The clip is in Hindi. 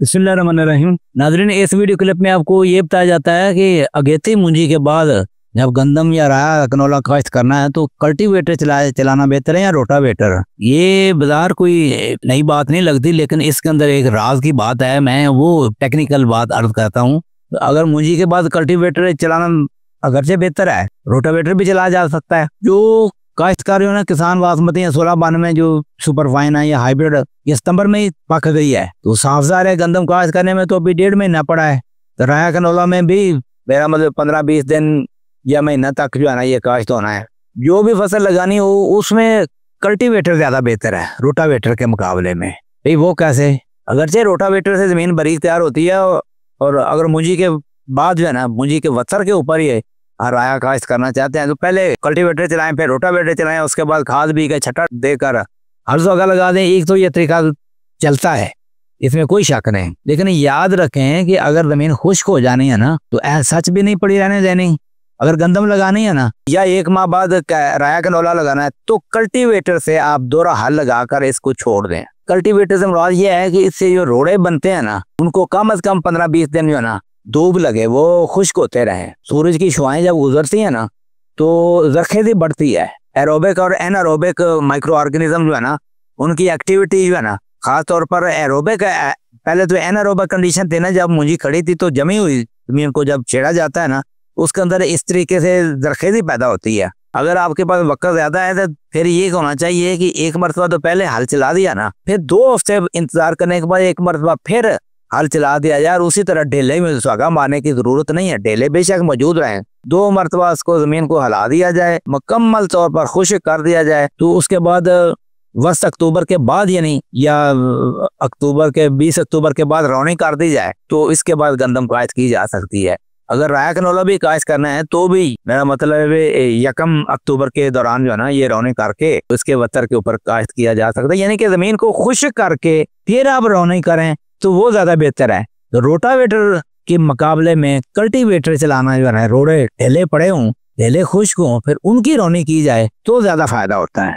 बिस्मिल्लाहिर्रहमानिर्रहीम। नाज़रीन, इस वीडियो क्लिप में आपको ये बताया जाता है कि अगेती मुंजी के बाद जब गंदम या राया कनोला काश्त करना है तो कल्टीवेटर चलाना बेहतर है या रोटावेटर। ये बाजार कोई नई बात नहीं लगती, लेकिन इसके अंदर एक राज की बात है। मैं वो टेक्निकल बात अर्ज करता हूँ। अगर मुंजी के बाद कल्टीवेटर चलाना अगरचे बेहतर है, रोटावेटर भी चलाया जा सकता है। जो काश्तकार जो है ना, किसान बासमती या 1692 जो सुपरफाइन है या हाइब्रिड, ये सितंबर में ही पक गई है, तो साफ ज़ाहिर है गंदम काश्त करने में तो अभी 1.5 महीना पड़ा है। तो राया कनोला में भी मेरा मतलब 15-20 दिन या महीना तक जो है ना ये काश्त होना है। जो भी फसल लगानी हो उसमें कल्टीवेटर ज़्यादा बेहतर है रोटावेटर के मुकाबले में। भाई वो कैसे? अगरचे रोटावेटर से ज़मीन बारीक तैयार होती है, और अगर मुंजी के बाद जो है ना मुंजी के वत्सर के ऊपर ही राया काश्त करना चाहते हैं तो पहले कल्टीवेटर चलाएं, फिर रोटावेटर चलाएं, उसके बाद खाद भी का छट्टा देकर हर जगह लगा दें। एक तो ये तरीका चलता है, इसमें कोई शक नहीं। लेकिन याद रखें कि अगर ज़मीन खुश्क हो जानी है ना तो सच भी नहीं पड़ी रहने देनी। अगर गंदम लगानी है ना या 1 माह बाद राया कनोला लगाना है तो कल्टीवेटर से आप दोहरा हल लगाकर इसको छोड़ दें। कल्टीवेटर से मुराद ये है कि इससे जो रोड़े बनते हैं ना उनको कम से कम 15-20 दिन जो है ना धूप लगे, वो खुश्क होते रहे। सूरज की शुआएं जब गुजरती हैं ना तो जरखेज़ी बढ़ती है। एरोबिक और एनारोबिक माइक्रो ऑर्गेनिज्म जो है ना उनकी एक्टिविटी जो है ना, खास तौर पर एरोबिक, पहले तो एनारोबिक कंडीशन थी ना, जब मुंजी खड़ी थी तो जमी हुई जमीन को जब छेड़ा जाता है ना उसके अंदर इस तरीके से जरखेज़ी पैदा होती है। अगर आपके पास वक्त ज़्यादा है तो फिर ये होना चाहिए कि एक मरतबा तो पहले हल चला दिया ना, फिर 2 हफ्ते इंतजार करने के बाद एक मरतबा फिर हल चला दिया जाए। और उसी तरह ढेले में सुहागा मारने की जरूरत नहीं है, ढेले बेशक मौजूद रहें, 2 मरतबा उसको जमीन को हिला दिया जाए, मुकम्मल तौर पर खुश्क कर दिया जाए। तो उसके बाद वस्त अक्टूबर के बाद यानी या अक्टूबर के 20 अक्टूबर के बाद रौनी कर दी जाए तो इसके बाद गंदम काश्त की जा सकती है। अगर राया कनोला भी काश्त करना है तो भी मेरा मतलब है 1 अक्टूबर के दौरान जो है ना ये रौनी करके उसके वत्तर के ऊपर काश्त किया जा सकता है, यानी कि जमीन को खुश्क करके फिर आप रौनी करें तो वो ज्यादा बेहतर है। तो रोटावेटर के मुकाबले में कल्टीवेटर चलाना जो है, रोड़े ढेले पड़े हों, ढेले खुश्क हों, फिर उनकी रौनी की जाए तो ज्यादा फायदा होता है।